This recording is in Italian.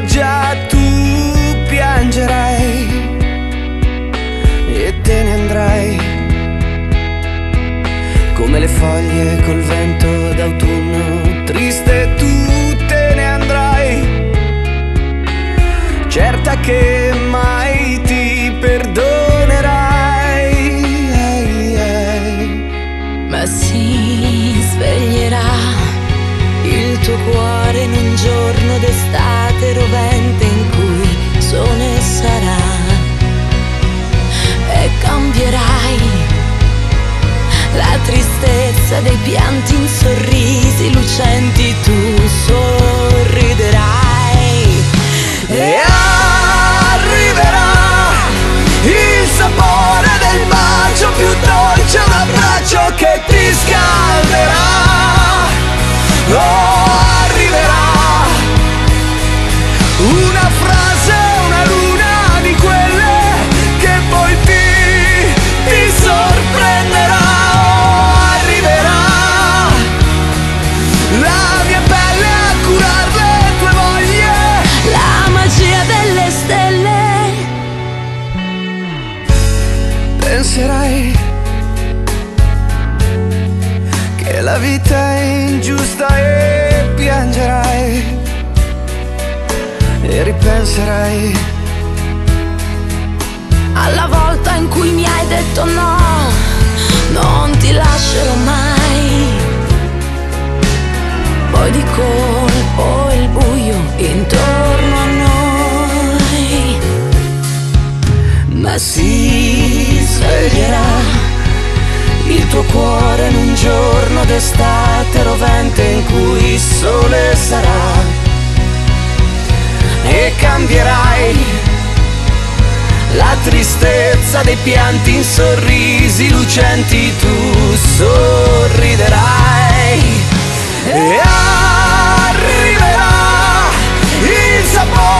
già tu piangerai e te ne andrai come le foglie col vento d'autunno. Triste tu te ne andrai, certa che mai ti perdonerai. Ma si sveglierà il tuo cuore in un giorno d'estate rovente in cui sole sarà, e cambierai la tristezza dei pianti in sorrisi lucenti, tu sorriderai e arriverà il sapore del bacio più dolce, un abbraccio che ti scalderà. Oh, arriverà una frase, una luna di quelle che poi ti sorprenderà. Oh, arriverà la mia pelle a curar le tue voglie, la magia delle stelle. penserai che la vita è ingiusta e piangerai e ripenserai Alla volta in cui mi hai detto no, non ti lascerò mai. Poi di colpo il buio intorno a noi, ma si sveglierà il tuo cuore in un giorno d'estate rovente in cui il sole sarà, e cambierai la tristezza dei pianti in sorrisi lucenti, tu sorriderai e arriverà il sapore